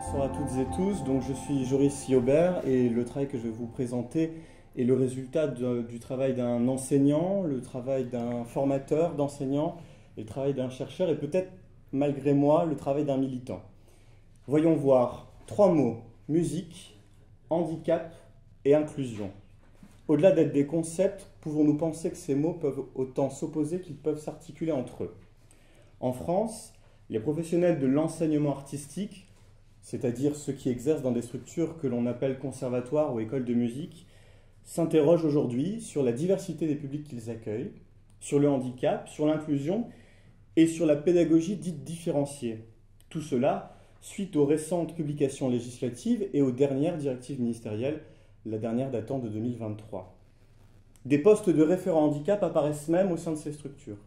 Bonsoir à toutes et tous. Donc, je suis Joris Siaubert et le travail que je vais vous présenter est le résultat du travail d'un enseignant, le travail d'un formateur d'enseignants et le travail d'un chercheur et peut-être, malgré moi, le travail d'un militant. Voyons voir. 3 mots: musique, handicap et inclusion. Au-delà d'être des concepts, pouvons-nous penser que ces mots peuvent autant s'opposer qu'ils peuvent s'articuler entre eux? En France, les professionnels de l'enseignement artistique, c'est-à-dire ceux qui exercent dans des structures que l'on appelle conservatoires ou écoles de musique, s'interrogent aujourd'hui sur la diversité des publics qu'ils accueillent, sur le handicap, sur l'inclusion et sur la pédagogie dite différenciée. Tout cela suite aux récentes publications législatives et aux dernières directives ministérielles, la dernière datant de 2023. Des postes de référents handicap apparaissent même au sein de ces structures.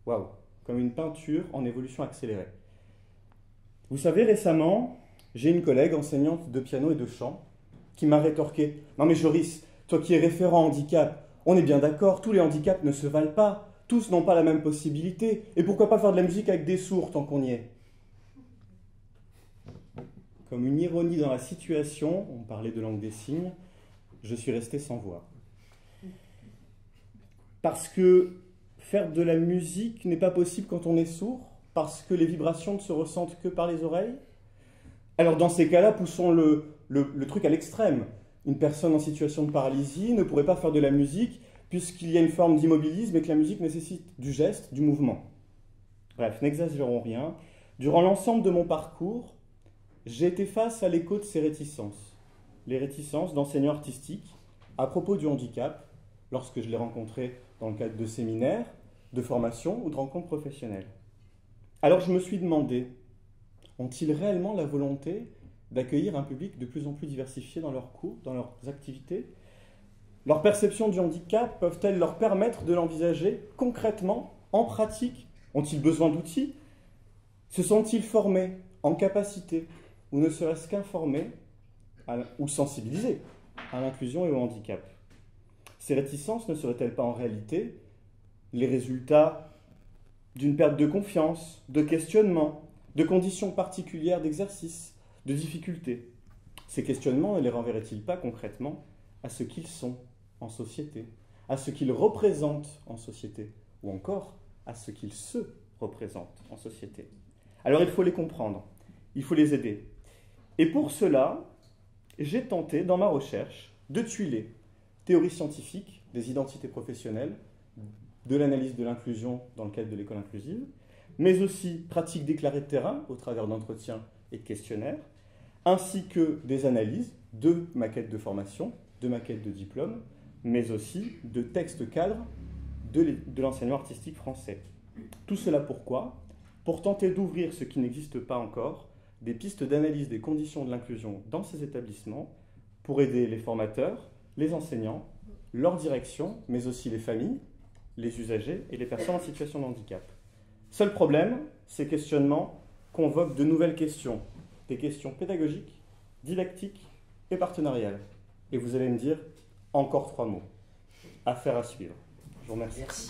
Waouh, comme une peinture en évolution accélérée. Vous savez, récemment, j'ai une collègue enseignante de piano et de chant qui m'a rétorqué: « Non mais Joris, toi qui es référent handicap, on est bien d'accord, tous les handicaps ne se valent pas, tous n'ont pas la même possibilité, et pourquoi pas faire de la musique avec des sourds tant qu'on y est ?» Comme une ironie dans la situation, on parlait de langue des signes, je suis resté sans voix. Parce que faire de la musique n'est pas possible quand on est sourd, parce que les vibrations ne se ressentent que par les oreilles. Alors dans ces cas-là, poussons le truc à l'extrême. Une personne en situation de paralysie ne pourrait pas faire de la musique puisqu'il y a une forme d'immobilisme et que la musique nécessite du geste, du mouvement. Bref, n'exagérons rien. Durant l'ensemble de mon parcours, j'ai été face à l'écho de ces réticences. Les réticences d'enseignants artistiques à propos du handicap, lorsque je les rencontrais dans le cadre de séminaires, de formations ou de rencontres professionnelles. Alors je me suis demandé, ont-ils réellement la volonté d'accueillir un public de plus en plus diversifié dans leurs cours, dans leurs activités? Leurs perceptions du handicap peuvent-elles leur permettre de l'envisager concrètement, en pratique? Ont-ils besoin d'outils? Se sont-ils formés en capacité, ou ne serait-ce qu'informés ou sensibilisés à l'inclusion et au handicap? Ces réticences ne seraient-elles pas en réalité les résultats d'une perte de confiance, de questionnement, de conditions particulières d'exercice, de difficultés? Ces questionnements ne les renverraient-ils pas concrètement à ce qu'ils sont en société, à ce qu'ils représentent en société, ou encore à ce qu'ils se représentent en société? Alors il faut les comprendre, il faut les aider. Et pour cela, j'ai tenté dans ma recherche de tuiler théorie scientifique des identités professionnelles, de l'analyse de l'inclusion dans le cadre de l'école inclusive, mais aussi pratiques déclarées de terrain au travers d'entretiens et de questionnaires, ainsi que des analyses de maquettes de formation, de maquettes de diplôme, mais aussi de textes cadres de l'enseignement artistique français. Tout cela pourquoi? Pour tenter d'ouvrir ce qui n'existe pas encore, des pistes d'analyse des conditions de l'inclusion dans ces établissements, pour aider les formateurs, les enseignants, leur direction, mais aussi les familles, les usagers et les personnes en situation de handicap. Seul problème, ces questionnements convoquent de nouvelles questions, des questions pédagogiques, didactiques et partenariales. Et vous allez me dire, encore 3 mots. Affaire à suivre. Je vous remercie. Merci.